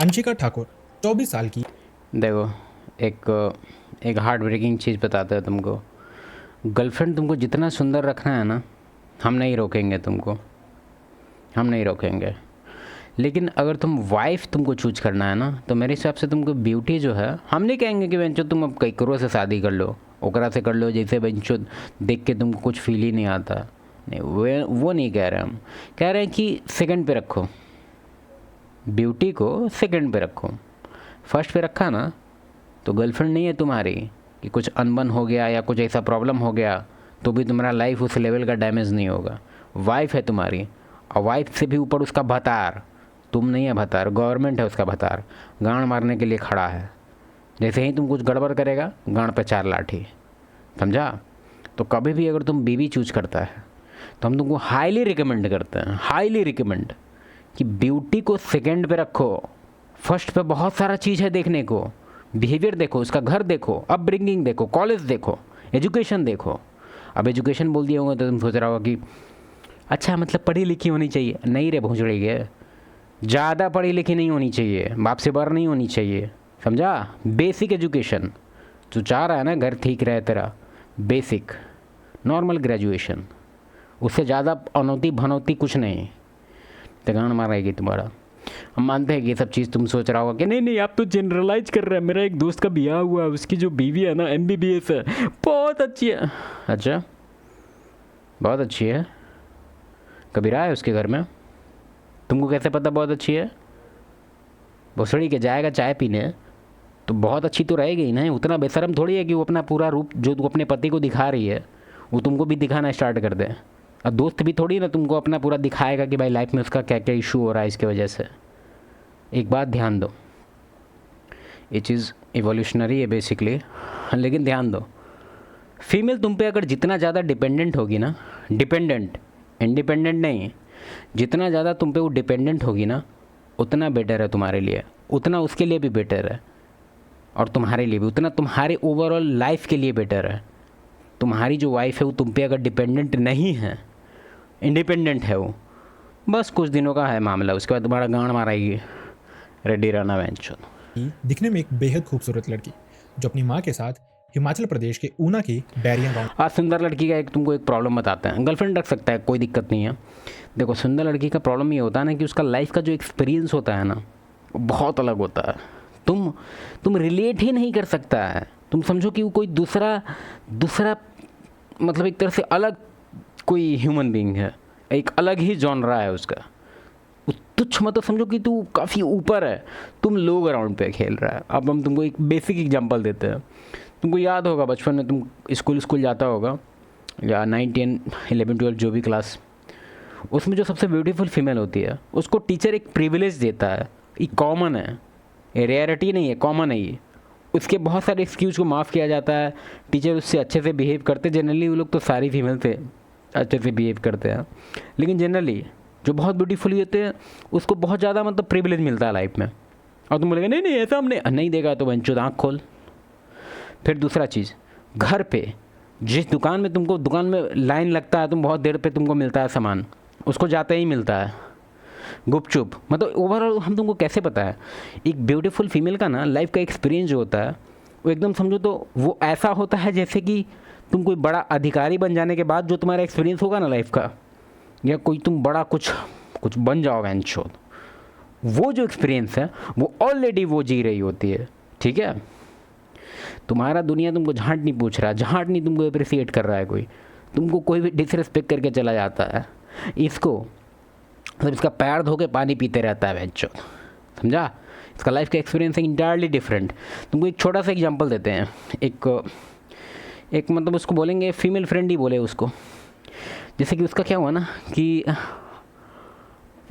अंशिका ठाकुर 24 साल की। देखो, एक एक हार्ट ब्रेकिंग चीज़ बताते हैं तुमको। गर्लफ्रेंड तुमको जितना सुंदर रखना है ना, हम नहीं रोकेंगे तुमको, हम नहीं रोकेंगे। लेकिन अगर तुम वाइफ तुमको चूज करना है ना, तो मेरे हिसाब से तुमको ब्यूटी जो है, हम नहीं कहेंगे कि बेंचो तुम अब कई करोड़ से शादी कर लो, ओकरा से कर लो जैसे बेंचो देख के तुमको कुछ फील ही नहीं आता। नहीं, वो नहीं कह रहे हम। कह रहे हैं कि सेकंड पे रखो, ब्यूटी को सेकंड पे रखो। फर्स्ट पे रखा ना तो गर्लफ्रेंड नहीं है तुम्हारी कि कुछ अनबन हो गया या कुछ ऐसा प्रॉब्लम हो गया तो भी तुम्हारा लाइफ उस लेवल का डैमेज नहीं होगा। वाइफ है तुम्हारी, और वाइफ से भी ऊपर उसका भतार, तुम नहीं है भतार, गवर्नमेंट है उसका भतार, गांड मारने के लिए खड़ा है। जैसे ही तुम कुछ गड़बड़ करेगा, गांड पे 4 लाठी, समझा। तो कभी भी अगर तुम बीवी चूज करता है तो हम तुमको हाईली रिकमेंड करते हैं, हाईली रिकमेंड, कि ब्यूटी को सेकंड पे रखो। फर्स्ट पे बहुत सारा चीज़ है देखने को, बिहेवियर देखो, उसका घर देखो, अपब्रिंगिंग देखो, कॉलेज देखो, एजुकेशन देखो। अब एजुकेशन बोल दिए होंगे तो तुम सोच रहा होगा कि अच्छा मतलब पढ़ी लिखी होनी चाहिए। नहीं रे भोंसड़ी के, ज़्यादा पढ़ी लिखी नहीं होनी चाहिए, बाप से बर नहीं होनी चाहिए, समझा। बेसिक एजुकेशन जो चाह रहा है ना, घर ठीक रहे तेरा, बेसिक नॉर्मल ग्रेजुएशन, उससे ज़्यादा अनौती भनौती कुछ नहीं, तगान मारेगी तुम्हारा। हम मानते हैं कि ये सब चीज़ तुम सोच रहा होगा कि नहीं नहीं आप तो जनरलाइज कर रहे हैं। मेरा एक दोस्त का ब्याह हुआ है, उसकी जो बीवी है ना MBBS है, बहुत अच्छी है। अच्छा, बहुत अच्छी है, कभी रहा है उसके घर में? तुमको कैसे पता बहुत अच्छी है? भोसड़ी के जाएगा चाय पीने तो बहुत अच्छी तो रहेगी ही ना। उतना बेशरम थोड़ी है कि वो अपना पूरा रूप जो तू अपने पति को दिखा रही है वो तुमको भी दिखाना स्टार्ट कर दे। और दोस्त भी थोड़ी ना तुमको अपना पूरा दिखाएगा कि भाई लाइफ में उसका क्या क्या इशू हो रहा है इसके वजह से। एक बात ध्यान दो, ये चीज़ इवोल्यूशनरी है बेसिकली, लेकिन ध्यान दो, फीमेल तुम पे अगर जितना ज़्यादा डिपेंडेंट होगी ना, डिपेंडेंट, इंडिपेंडेंट नहीं, जितना ज़्यादा तुम पे वो डिपेंडेंट होगी ना, उतना बेटर है तुम्हारे लिए, उतना उसके लिए भी बेटर है, और तुम्हारे लिए भी उतना तुम्हारे ओवरऑल लाइफ के लिए बेटर है। तुम्हारी जो वाइफ है वो तुम पे अगर डिपेंडेंट नहीं है, इंडिपेंडेंट है, वो बस कुछ दिनों का है मामला, उसके बाद तुम्हारा गांड मारेगी, रेडी रहना बेंचो। दिखने में एक बेहद खूबसूरत लड़की जो अपनी माँ के साथ हिमाचल प्रदेश के ऊना की बैरियां गांव। आज सुंदर लड़की का एक तुमको एक प्रॉब्लम बताते हैं। गर्लफ्रेंड रख सकता है, कोई दिक्कत नहीं है। देखो, सुंदर लड़की का प्रॉब्लम ये होता है ना कि उसका लाइफ का जो एक्सपीरियंस होता है ना, वो बहुत अलग होता है। तुम रिलेट ही नहीं कर सकता है। तुम समझो कि वो कोई दूसरा दूसरा मतलब एक तरह से अलग कोई ह्यूमन बीइंग है, एक अलग ही जॉनरा है उसका। तुच्छ मतलब समझो कि तू काफ़ी ऊपर है, तुम लो ग्राउंड पे खेल रहा है। अब हम तुमको एक बेसिक एग्जांपल देते हैं। तुमको याद होगा बचपन में तुम स्कूल जाता होगा, या 9, 10, 11, 12 जो भी क्लास, उसमें जो सबसे ब्यूटीफुल फीमेल होती है उसको टीचर एक प्रिविलेज देता है। ये कॉमन है, ये रेयरिटी नहीं है, कॉमन है ये। उसके बहुत सारे एक्सक्यूज़ को माफ़ किया जाता है, टीचर उससे अच्छे से बिहेव करते। जनरली वो लोग तो सारी फीमेल से अच्छे से बिहेव करते हैं, लेकिन जनरली जो बहुत ब्यूटीफुल होते हैं उसको बहुत ज़्यादा मतलब प्रिविलेज मिलता है लाइफ में। और तुम बोलेगा नहीं नहीं ऐसा हमने नहीं देखा, तो बंचो आँख खोल। फिर दूसरा चीज़, घर पे जिस दुकान में तुमको दुकान में लाइन लगता है, तुम बहुत देर पे तुमको मिलता है सामान, उसको जाते ही मिलता है गुपचुप। मतलब ओवरऑल हम तुमको कैसे पता है, एक ब्यूटीफुल फीमेल का ना लाइफ का एक्सपीरियंस जो होता है वो एकदम समझो तो वो ऐसा होता है जैसे कि तुम कोई बड़ा अधिकारी बन जाने के बाद जो तुम्हारा एक्सपीरियंस होगा ना लाइफ का, या कोई तुम बड़ा कुछ बन जाओगे एंशो, वो जो एक्सपीरियंस है वो ऑलरेडी वो जी रही होती है। ठीक है, तुम्हारा दुनिया तुमको झांट नहीं पूछ रहा, झांट नहीं तुमको अप्रिसिएट कर रहा है, कोई तुमको कोई भी डिसरिस्पेक्ट करके चला जाता है, इसको मतलब इसका पैर धो के पानी पीते रहता है बेंचो, समझा। इसका लाइफ का एक्सपीरियंस है इंटायरली डिफरेंट। तुमको एक छोटा सा एग्जांपल देते हैं। एक मतलब उसको बोलेंगे फीमेल फ्रेंड ही बोले उसको। जैसे कि उसका क्या हुआ ना कि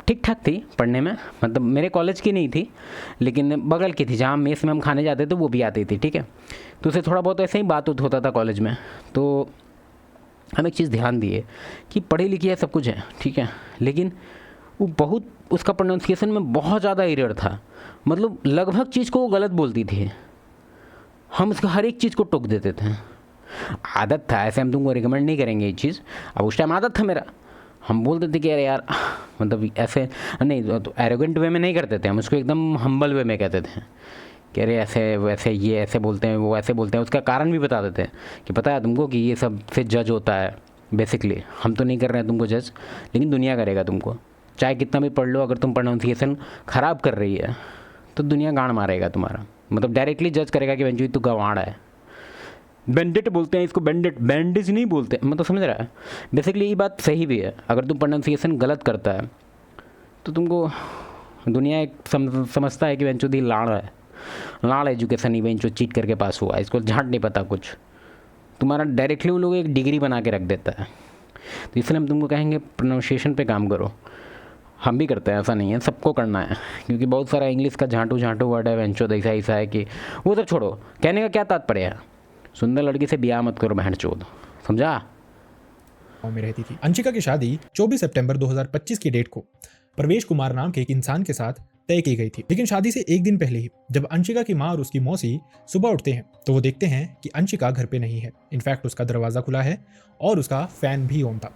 ठीक ठाक थी पढ़ने में, मतलब मेरे कॉलेज की नहीं थी लेकिन बगल की थी, जहाँ मेस में हम खाने जाते थे वो भी आती थी। ठीक है, तो उसे थोड़ा बहुत ऐसे ही बात होता था कॉलेज में। तो हम एक चीज़ ध्यान दिए कि पढ़ी लिखी है, सब कुछ है, ठीक है, लेकिन वो बहुत उसका प्रोनाउंसिएशन में बहुत ज़्यादा एरर था। मतलब लगभग चीज़ को वो गलत बोलती थी, हम उसका हर एक चीज़ को टोक देते थे। आदत था, ऐसे हम तुमको रिकमेंड नहीं करेंगे ये चीज़, अब उस टाइम आदत था मेरा, हम बोलते थे कि अरे यार मतलब ऐसे नहीं, तो एरोगेंट वे में नहीं करते थे हम उसको, एकदम हम्बल वे में कहते थे कि अरे ऐसे वैसे ये ऐसे बोलते हैं, वो ऐसे बोलते हैं। उसका कारण भी बता देते हैं कि पता है तुमको कि ये सब से जज होता है बेसिकली, हम तो नहीं कर रहे हैं तुमको जज, लेकिन दुनिया करेगा तुमको। चाहे कितना भी पढ़ लो, अगर तुम प्रोनाउंसिएशन ख़राब कर रही है तो दुनिया गांड मारेगा तुम्हारा, मतलब डायरेक्टली जज करेगा कि बंजू तू गंवाड़ है। बेंडिट बोलते हैं इसको, बेंडिट, बैंडेज नहीं बोलते, मतलब समझ रहा है। बेसिकली ये बात सही भी है, अगर तुम प्रोनाउंसिएशन गलत करता है तो तुमको दुनिया एक समझता है कि बेंचो दी लाड़ है, लाड़ एजुकेशन ही बेंचो चीट करके पास हुआ, इसको झाट नहीं पता कुछ, तुम्हारा डायरेक्टली वो लोग एक डिग्री बना के रख देता है। तो इसलिए हम तुमको कहेंगे प्रोनाउंसिएशन पे काम करो। हम भी करते हैं, ऐसा नहीं है, सबको करना है, क्योंकि बहुत सारा इंग्लिश का झांटू झांटू वर्ड है बेंचो, ऐसा ऐसा है कि वो सब छोड़ो। कहने का क्या तात्पर्य है, सुंदर लड़की से ब्याह मत करो बहन चोद, समझा। गाँव में रहती थी। अंशिका की शादी 24 सितंबर 2025 की डेट को प्रवेश कुमार नाम के एक इंसान के साथ तय की गई थी। लेकिन शादी से एक दिन पहले ही जब अंशिका की माँ और उसकी मौसी सुबह उठते हैं तो वो देखते हैं कि अंशिका घर पे नहीं है। इनफैक्ट उसका दरवाजा खुला है और उसका फैन भी ऑन था।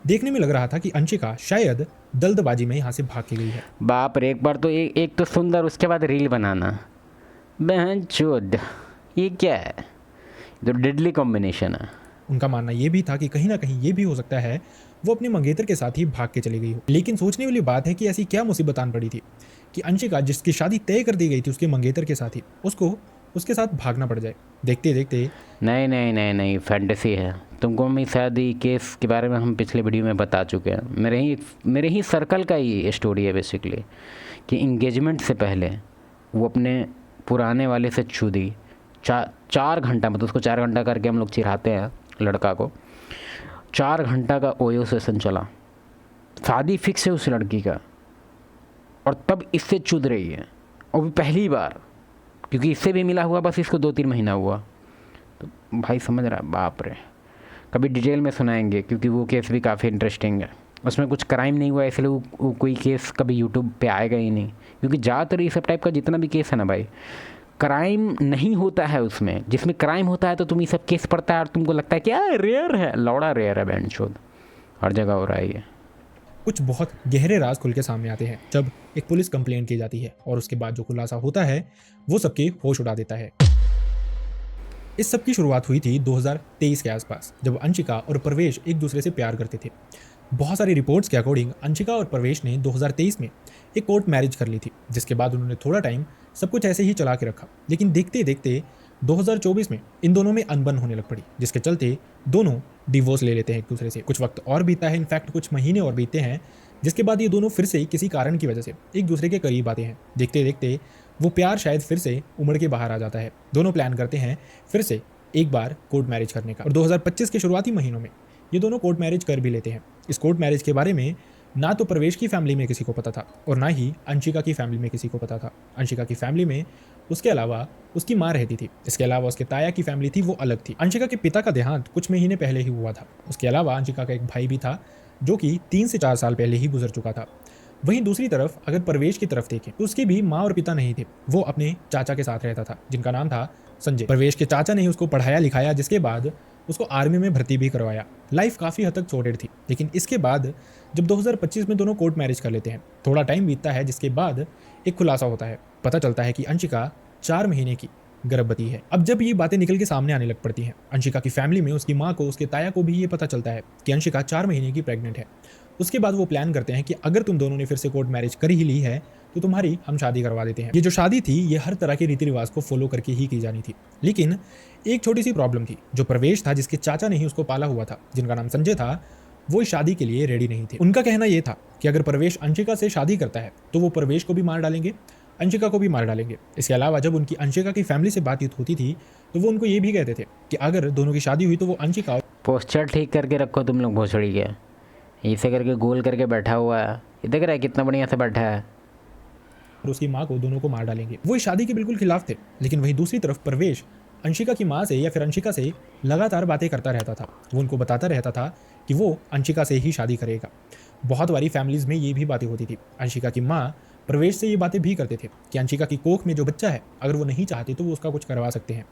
देखने में लग रहा था कि अंशिका शायद दल्दबाजी में यहाँ से भाग के गई है। बाप रे, एक बार तो एक तो सुंदर, उसके बाद रील बनाना, बहन चोद, ये क्या है, तो डेडली कॉम्बिनेशन है। उनका मानना ये भी था कि कहीं ना कहीं ये भी हो सकता है वो अपने मंगेतर के साथ ही भाग के चली गई हो। लेकिन सोचने वाली बात है कि ऐसी क्या मुसीबत आन पड़ी थी कि अंशिका, जिसकी शादी तय कर दी गई थी उसके मंगेतर के साथ ही, उसको उसके साथ भागना पड़ जाए। देखते देखते नहीं नहीं नहीं नहीं, फैंटेसी है। तुमको मैं शायद ये केस के बारे में हम पिछले वीडियो में बता चुके हैं। मेरे ही सर्कल का ही स्टोरी है बेसिकली, कि इंगेजमेंट से पहले वो अपने पुराने वाले से छू दी। 4 घंटा, मतलब उसको 4 घंटा करके हम लोग चिढ़ाते हैं लड़का को। 4 घंटा का ओयो सेशन चला, शादी फिक्स है उस लड़की का, और तब इससे चुद रही है, और भी पहली बार, क्योंकि इससे भी मिला हुआ बस इसको 2-3 महीना हुआ। तो भाई समझ रहा है, बाप रे। कभी डिटेल में सुनाएंगे, क्योंकि वो केस भी काफ़ी इंटरेस्टिंग है। उसमें कुछ क्राइम नहीं हुआ, इसलिए वो कोई केस कभी यूट्यूब पे आएगा ही नहीं, क्योंकि ज़्यादातर ये सब टाइप का जितना भी केस है ना भाई, क्राइम नहीं होता है उसमें। जिसमें क्राइम होता है तो तुम ये सब केस पढ़ता है और तुमको लगता है कि यार रेयर है, लौड़ा रेयर है, बैंड शोध हर जगह हो रहा है ये। कुछ बहुत गहरे राज खुल के सामने आते हैं जब एक पुलिस कंप्लेंट की जाती है, और उसके बाद जो खुलासा होता है वो सबके होश उड़ा देता है। इस सब की शुरुआत हुई थी 2023 के आसपास, जब अंशिका और प्रवेश एक दूसरे से प्यार करते थे। बहुत सारी रिपोर्ट्स के अकॉर्डिंग अंशिका और प्रवेश ने 2023 में एक कोर्ट मैरिज कर ली थी, जिसके बाद उन्होंने थोड़ा टाइम सब कुछ ऐसे ही चला के रखा। लेकिन देखते देखते 2024 में इन दोनों में अनबन होने लग पड़ी, जिसके चलते दोनों डिवोर्स ले लेते हैं एक दूसरे से। कुछ वक्त और बीता है, इनफैक्ट कुछ महीने और बीते हैं, जिसके बाद ये दोनों फिर से किसी कारण की वजह से एक दूसरे के करीब आते हैं। देखते देखते वो प्यार शायद फिर से उमड़ के बाहर आ जाता है। दोनों प्लान करते हैं फिर से एक बार कोर्ट मैरिज करने का, और 2025 के शुरुआती महीनों में ये दोनों कोर्ट मैरिज कर भी लेते हैं। इस कोर्ट मैरिज के बारे में ना तो प्रवेश की फैमिली में किसी को पता था और ना ही अंशिका की फैमिली में किसी को पता था। अंशिका की फैमिली में उसके अलावा उसकी माँ रहती थी, इसके अलावा उसके ताया की फैमिली थी, वो अलग थी। अंशिका के पिता का देहांत कुछ महीने पहले ही हुआ था। उसके अलावा अंशिका का एक भाई भी था जो कि 3 से 4 साल पहले ही गुजर चुका था। वहीं दूसरी तरफ अगर प्रवेश की तरफ देखें तो उसकी भी माँ और पिता नहीं थे, वो अपने चाचा के साथ रहता था जिनका नाम था संजय। प्रवेश के चाचा ने ही उसको पढ़ाया लिखाया, जिसके बाद उसको आर्मी में भर्ती भी करवाया। लाइफ काफ़ी हद तक सॉर्टेड थी। लेकिन इसके बाद जब 2025 में दोनों कोर्ट मैरिज कर लेते हैं, थोड़ा टाइम बीतता है, जिसके बाद एक खुलासा होता है। पता चलता है कि अंशिका 4 महीने की गर्भवती है। अब जब ये बातें निकल के सामने आने लग पड़ती हैं, अंशिका की फैमिली में उसकी माँ को, उसके ताया को भी ये पता चलता है कि अंशिका 4 महीने की प्रेग्नेंट है। उसके बाद वो प्लान करते हैं कि अगर तुम दोनों ने फिर से कोर्ट मैरिज कर ही ली है तो तुम्हारी हम शादी करवा देते हैं। ये जो शादी थी ये हर तरह के रीति रिवाज को फॉलो करके ही की जानी थी। लेकिन एक छोटी सी प्रॉब्लम थी। जो प्रवेश था, जिसके चाचा ने ही उसको पाला हुआ था, जिनका नाम संजय था, वो इस शादी के लिए रेडी नहीं थे। उनका कहना यह था कि अगर प्रवेश अंशिका से शादी करता है तो वो प्रवेश को भी मार डालेंगे, अंशिका को भी मार डालेंगे। इसके अलावा जब उनकी अंशिका की फैमिली से बातचीत होती थी तो वो उनको ये भी कहते थे कि अगर दोनों की शादी हुई तो वो अंशिका पोस्चर ठीक करके रखो तुम लोग भोसड़ी के, ऐसे करके गोल करके बैठा हुआ है, ये देख रहा है कितना बढ़िया से बैठा है, और उसकी माँ को, दोनों को मार डालेंगे। वो इस शादी के बिल्कुल खिलाफ थे। लेकिन वहीं दूसरी तरफ प्रवेश अंशिका की माँ से या फिर अंशिका से लगातार बातें करता रहता था। वो उनको बताता रहता था कि वो अंशिका से ही शादी करेगा। बहुत बारी फैमिलीज में ये भी बातें होती थी। अंशिका की माँ प्रवेश से ये बातें भी करते थे कि अंशिका की कोख में जो बच्चा है, अगर वो नहीं चाहते तो वो उसका कुछ करवा सकते हैं।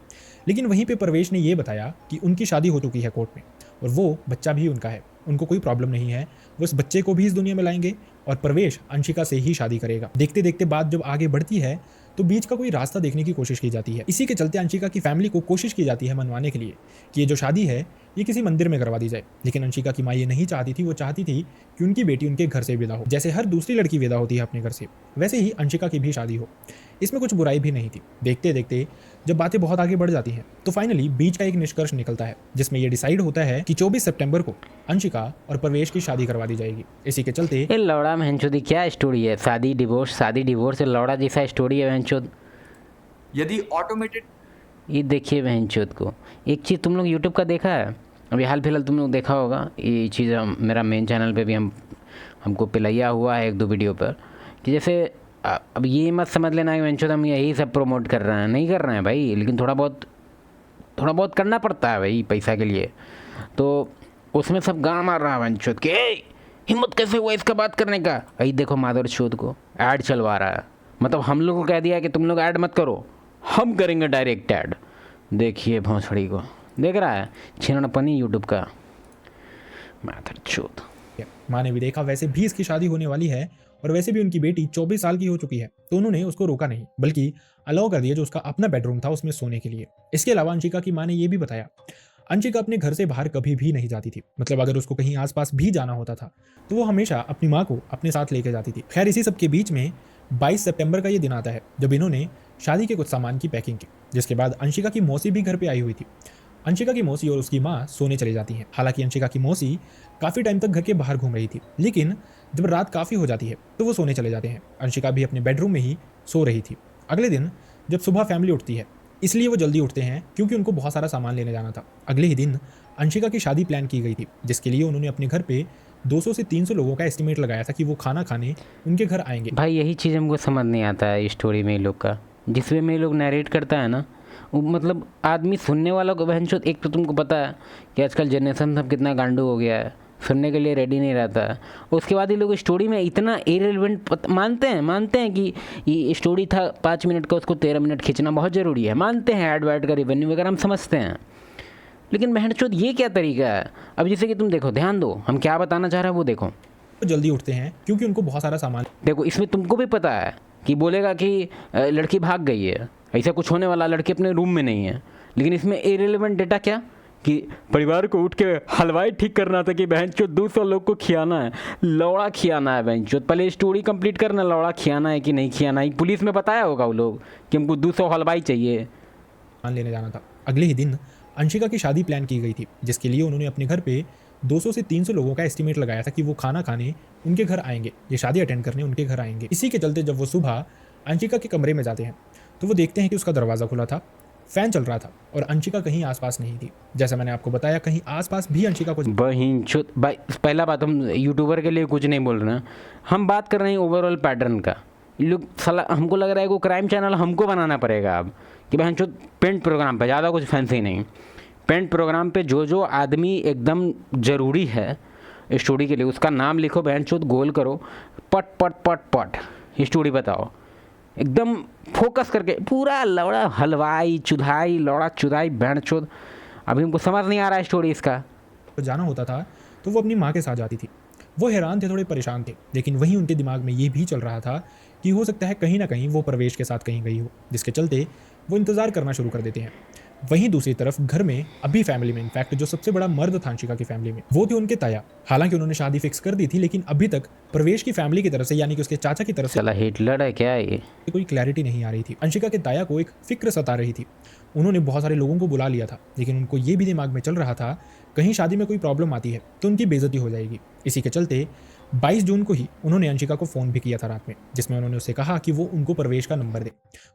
लेकिन वहीं पे प्रवेश ने ये बताया कि उनकी शादी हो चुकी है कोर्ट में और वो बच्चा भी उनका है। उनको कोई प्रॉब्लम नहीं है, वो इस बच्चे को भी इस दुनिया में लाएंगे और प्रवेश अंशिका से ही शादी करेगा। देखते देखते बात जब आगे बढ़ती है तो बीच का कोई रास्ता देखने की कोशिश की जाती है। इसी के चलते अंशिका की फैमिली को कोशिश की जाती है मनवाने के लिए कि ये जो शादी है ये किसी मंदिर में करवा दी जाए, लेकिन अंशिका की माँ ये नहीं चाहती थी। वो चाहती थी कि उनकी बेटी उनके घर से विदा हो। जैसे हर दूसरी लड़की विदा होती है अपने घर से, वैसे ही अंशिका की भी शादी हो। इसमें कुछ बुराई भी नहीं थी। देखते देखते जब बातें बहुत आगे बढ़ जाती हैं तो फाइनली बीच का एक निष्कर्ष निकलता है जिसमें यह डिसाइड होता है कि 24 सितंबर को अंशिका और प्रवेश की शादी करवा दी जाएगी। इसी के चलते ये लौड़ा महंचोदी क्या स्टोरी है? शादी डिवोर्स लौड़ा जैसा स्टोरी है महंचोद। यदि ऑटोमेटेड ये देखिए महंचोद को एक चीज़ तुम लोग यूट्यूब का देखा है अभी हाल फिलहाल तुम लोग देखा होगा, ये चीज़ मेरा मेन चैनल पे भी हमको पिलाया हुआ है 1-2 वीडियो पर कि जैसे अब ये मत समझ लेना कि वेंचर हम यही सब प्रमोट कर रहे हैं, नहीं कर रहे हैं भाई, लेकिन थोड़ा बहुत करना पड़ता है भाई पैसा के लिए। तो उसमें सब गाँव मार रहा है वेंचर के हिम्मत कैसे हुआ इसका बात करने का। अभी देखो माधुर चौथ को ऐड चलवा रहा है, मतलब हम लोग को कह दिया कि तुम लोग ऐड मत करो, हम करेंगे डायरेक्ट ऐड। देखिए भौंसड़ी को देख रहा है छिनड़पनी यूट्यूब का माधुर चौथ। माँ ने भी देखा वैसे भी इसकी शादी होने वाली है और वैसे भी उनकी बेटी 24 साल की हो चुकी है, तो उन्होंने उसको रोका नहीं बल्कि अलाउ कर दिया जो उसका अपना बेडरूम था उसमें सोने के लिए। इसके अलावा अंशिका की माँ ने यह भी बताया अंशिका अपने घर से बाहर कभी भी नहीं जाती थी, मतलब अगर उसको कहीं आसपास भी जाना होता था तो वो हमेशा अपनी माँ को अपने साथ लेकर जाती थी। खैर इसी सब के बीच में 22 सितंबर का ये दिन आता है जब इन्होंने शादी के कुछ सामान की पैकिंग की, जिसके बाद अंशिका की मौसी भी घर पे आई हुई थी। अंशिका की मौसी और उसकी माँ सोने चली जाती हैं। हालांकि अंशिका की मौसी काफ़ी टाइम तक घर के बाहर घूम रही थी, लेकिन जब रात काफ़ी हो जाती है तो वो सोने चले जाते हैं। अंशिका भी अपने बेडरूम में ही सो रही थी। अगले दिन जब सुबह फैमिली उठती है, इसलिए वो जल्दी उठते हैं क्योंकि उनको बहुत सारा सामान लेने जाना था। अगले ही दिन अंशिका की शादी प्लान की गई थी, जिसके लिए उन्होंने अपने घर पे 200 से 300 लोगों का एस्टिमेट लगाया था कि वो खाना खाने उनके घर आएंगे। भाई यही चीज़ हमको समझ नहीं आता है स्टोरी में ये लोग का, जिसमें में ये लोग नरेट करता है ना, वो मतलब आदमी सुनने वालों को बहनचोद। एक तो तुमको पता है कि आजकल जनरेशन सब कितना गांडू हो गया है, सुनने के लिए रेडी नहीं रहता है। उसके बाद ये लोग स्टोरी में इतना इरेलेवेंट मानते हैं कि ये स्टोरी था 5 मिनट का, उसको 13 मिनट खींचना बहुत ज़रूरी है। मानते हैं ऐड वैड का रेवेन्यू वगैरह हम समझते हैं, लेकिन बहनचोद ये क्या तरीका है। अब जैसे कि तुम देखो, ध्यान दो हम क्या बताना चाह रहे हैं वो देखो। वो जल्दी उठते हैं क्योंकि उनको बहुत सारा सामान। देखो इसमें तुमको भी पता है कि बोलेगा कि लड़की भाग गई है, ऐसा कुछ होने वाला, लड़की अपने रूम में नहीं है। लेकिन इसमें इरेलेवेंट डेटा क्या कि परिवार को उठ के हलवाई ठीक करना था कि बहनचोद 200 लोग को खियाना है, लौड़ा खियाना है। बहनचोद पहले स्टोरी कंप्लीट करना, लौड़ा खियाना है कि नहीं खियाना है। पुलिस में बताया होगा वो लोग कि हमको 200 हलवाई चाहिए, सामान लेने जाना था। अगले ही दिन अंशिका की शादी प्लान की गई थी, जिसके लिए उन्होंने अपने घर पे 200 से 300 लोगों का एस्टिमेट लगाया था कि वो खाना खाने उनके घर आएंगे, ये शादी अटेंड करने उनके घर आएंगे। इसी के चलते जब वो सुबह अंशिका के कमरे में जाते हैं तो वो देखते हैं कि उसका दरवाज़ा खुला था, फैन चल रहा था और अंशिका कहीं आसपास नहीं थी। जैसा मैंने आपको बताया कहीं आसपास भी अंशिका को। बहनचोद भाई पहला बात, हम यूट्यूबर के लिए कुछ नहीं बोल रहे हैं, हम बात कर रहे हैं ओवरऑल पैटर्न का। ये लोग साला हमको लग रहा है कि क्राइम चैनल हमको बनाना पड़ेगा अब कि बहनचोद पेंट प्रोग्राम पे, ज़्यादा कुछ फैंसी नहीं, पेंट प्रोग्राम पे जो आदमी एकदम ज़रूरी है स्टोरी के लिए उसका नाम लिखो, बहनचोद गोल करो, पट पट पट पट स्टोरी बताओ, एकदम फोकस करके पूरा लौड़ा हलवाई चुधाई, लौड़ा चुधाई बहनचोद। अभी हमको समझ नहीं आ रहा है स्टोरी इसका। जाना होता था तो वो अपनी माँ के साथ जाती थी। वो हैरान थे, थोड़े परेशान थे, लेकिन वहीं उनके दिमाग में ये भी चल रहा था कि हो सकता है कहीं ना कहीं वो प्रवेश के साथ कहीं गई हो, जिसके चलते वो इंतज़ार करना शुरू कर देते हैं। वहीं दूसरी तरफ घर में अभी फैमिली में इनफैक्ट जो सबसे बड़ा मर्द था अंशिका की फैमिली में वो थे उनके ताया। हालांकि उन्होंने शादी फिक्स कर दी थी, लेकिन अभी तक प्रवेश की फैमिली की तरफ से यानी कि उसके चाचा की तरफ से साला हिटलर है क्या ये? कोई क्लैरिटी नहीं आ रही थी। अंशिका के ताया को एक फिक्र सता रही थी। उन्होंने बहुत सारे लोगों को बुला लिया था, लेकिन उनको ये भी दिमाग में चल रहा था कहीं शादी में कोई प्रॉब्लम आती है तो उनकी बेइज्जती हो जाएगी। इसी के चलते 22 जून को ही उन्होंने अंशिका को फ़ोन भी किया था रात में, जिसमें उन्होंने उससे कहा कि वो उनको प्रवेश का नंबर दे,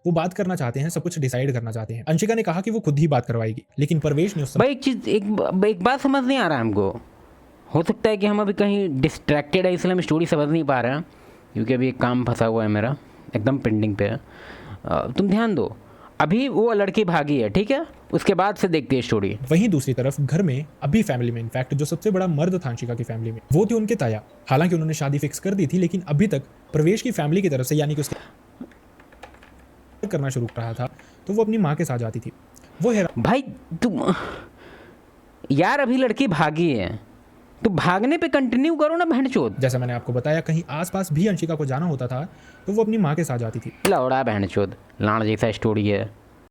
वो बात करना चाहते हैं, सब कुछ डिसाइड करना चाहते हैं। अंशिका ने कहा कि वो खुद ही बात करवाएगी, लेकिन प्रवेश ने उस समय भाई एक बात समझ नहीं आ रहा है हमको। हो सकता है कि हम अभी कहीं डिस्ट्रैक्टेड है इसलिए हम स्टोरी समझ नहीं पा रहे हैं, क्योंकि अभी एक काम फंसा हुआ है मेरा, एकदम पेंडिंग पे है। तुम ध्यान दो, अभी वो लड़की भागी है, ठीक है, उसके बाद से देखते हैं स्टोरी। वहीं दूसरी तरफ घर में अभी फैमिली में इनफैक्ट जो सबसे बड़ा मर्द था अंशिका की फैमिली में वो थे उनके ताया। हालांकि उन्होंने शादी फिक्स कर दी थी, लेकिन अभी तक प्रवेश की फैमिली की तरफ से यानी कि उसके करना शुरू कर रहा था तो वो अपनी माँ के साथ जाती थी। वो हैरान भाई तुम यार अभी लड़की भागी है तो भागने पे कंटिन्यू करो ना बहनचोद। जैसा मैंने आपको बताया, कहीं आसपास भी अंशिका को जाना होता था तो वो अपनी माँ के साथ जाती थी। लौड़ा बहनचोद, लाड़ जैसा स्टोरी है।